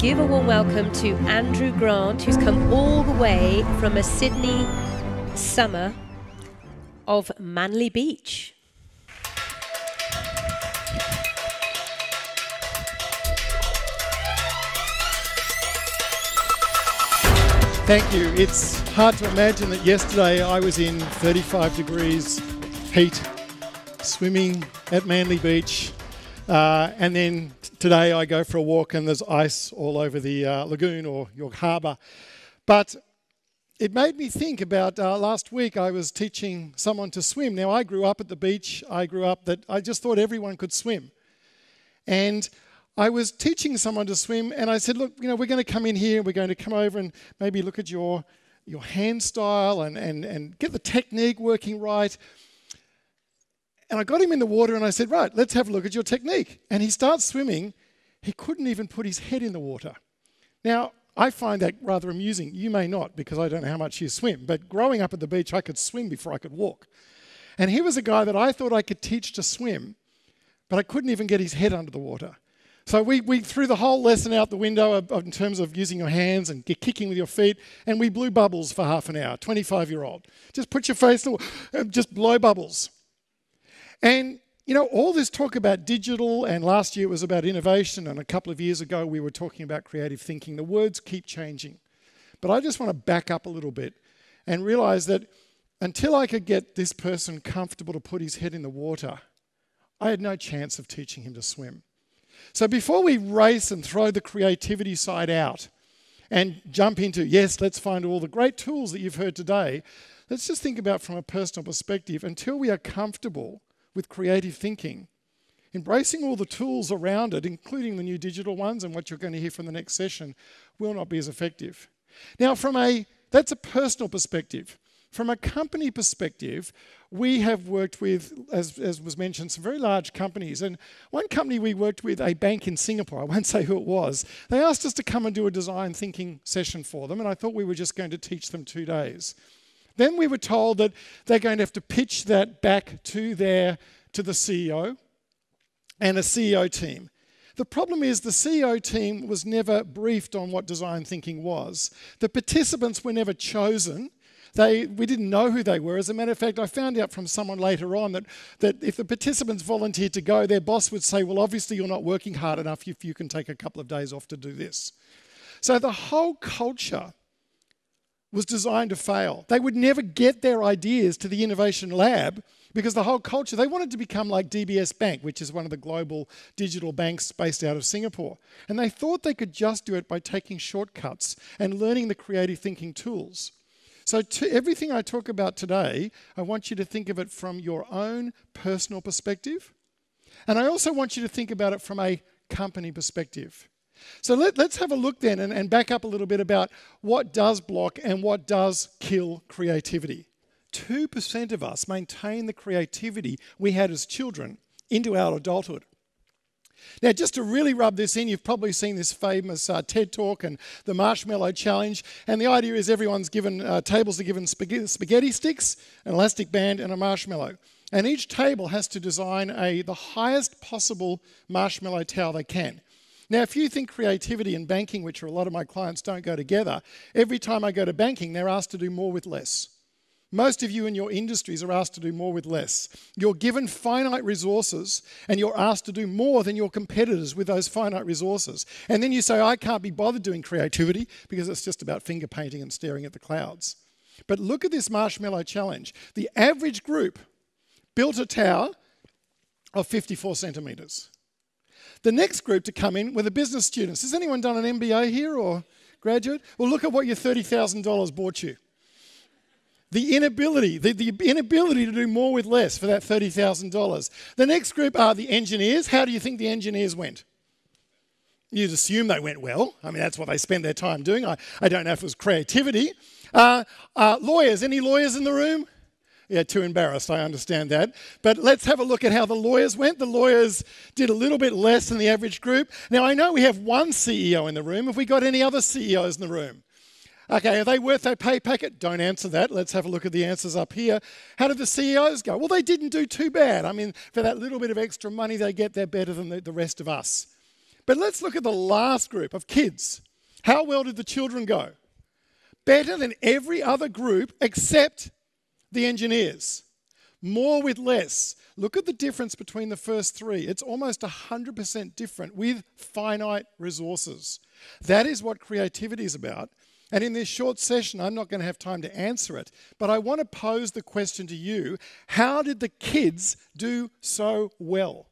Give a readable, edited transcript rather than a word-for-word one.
give a warm welcome to Andrew Grant, who's come all the way from a Sydney summer of Manly Beach. Thank you. It's hard to imagine that yesterday I was in 35 degrees heat, swimming at Manly Beach, and then today I go for a walk and there's ice all over the lagoon or your harbour. But it made me think about last week I was teaching someone to swim. Now I grew up at the beach. I just thought everyone could swim. And I was teaching someone to swim and I said, look, we're going to come in here, we're going to come over and maybe look at your hand style and get the technique working right. And I got him in the water and I said, right, let's have a look at your technique. And he starts swimming. He couldn't even put his head in the water. Now, I find that rather amusing. You may not, because I don't know how much you swim. But growing up at the beach, I could swim before I could walk. And he was a guy that I thought I could teach to swim, but I couldn't even get his head under the water. So we threw the whole lesson out the window in terms of using your hands and kicking with your feet, and we blew bubbles for half an hour, 25-year-old. Just put your face in the water, just blow bubbles. And, all this talk about digital, and last year it was about innovation, and a couple of years ago we were talking about creative thinking. The words keep changing. But I just want to back up a little bit and realize that until I could get this person comfortable to put his head in the water, I had no chance of teaching him to swim. So before we race and throw the creativity side out and jump into, yes, let's find all the great tools that you've heard today, let's just think about from a personal perspective, until we are comfortable with creative thinking, embracing all the tools around it, including the new digital ones and what you're going to hear from the next session, will not be as effective. Now, that's a personal perspective. From a company perspective, we have worked with, as was mentioned, some very large companies. And one company we worked with, a bank in Singapore, I won't say who it was, they asked us to come and do a design thinking session for them, and I thought we were just going to teach them 2 days. Then we were told that they're going to have to pitch that back to the CEO and a CEO team. The problem is the CEO team was never briefed on what design thinking was. The participants were never chosen. We didn't know who they were. As a matter of fact, I found out from someone later on that if the participants volunteered to go, their boss would say, well, obviously you're not working hard enough if you can take a couple of days off to do this. So the whole culture was designed to fail. They would never get their ideas to the innovation lab because the whole culture, they wanted to become like DBS Bank, which is one of the global digital banks based out of Singapore. And they thought they could just do it by taking shortcuts and learning the creative thinking tools. So everything I talk about today, I want you to think of it from your own personal perspective. And I also want you to think about it from a company perspective. So let's have a look then and back up a little bit about what does block and what does kill creativity. 2% of us maintain the creativity we had as children into our adulthood. Now, just to really rub this in, you've probably seen this famous TED Talk and the Marshmallow Challenge. And the idea is everyone's given, tables are given spaghetti sticks, an elastic band, and a marshmallow. And each table has to design the highest possible marshmallow tower they can. Now, if you think creativity and banking, which are a lot of my clients don't go together, every time I go to banking, they're asked to do more with less. Most of you in your industries are asked to do more with less. You're given finite resources and you're asked to do more than your competitors with those finite resources. And then you say, I can't be bothered doing creativity because it's just about finger painting and staring at the clouds. But look at this Marshmallow Challenge. The average group built a tower of 54 centimetres. The next group to come in were the business students. Has anyone done an MBA here or graduate? Well, look at what your $30,000 bought you. The inability to do more with less for that $30,000. The next group are the engineers. How do you think the engineers went? You'd assume they went well. I mean, that's what they spend their time doing. I don't know if it was creativity. Lawyers. Any lawyers in the room? Yeah, too embarrassed, I understand that. But let's have a look at how the lawyers went. The lawyers did a little bit less than the average group. Now, I know we have one CEO in the room. Have we got any other CEOs in the room? Okay, are they worth their pay packet? Don't answer that. Let's have a look at the answers up here. How did the CEOs go? Well, they didn't do too bad. I mean, for that little bit of extra money they get, they're better than the rest of us. But let's look at the last group of kids. How well did the children go? Better than every other group except the engineers. More with less. Look at the difference between the first three. It's almost 100% different with finite resources. That is what creativity is about. And in this short session, I'm not going to have time to answer it, but I want to pose the question to you, how did the kids do so well?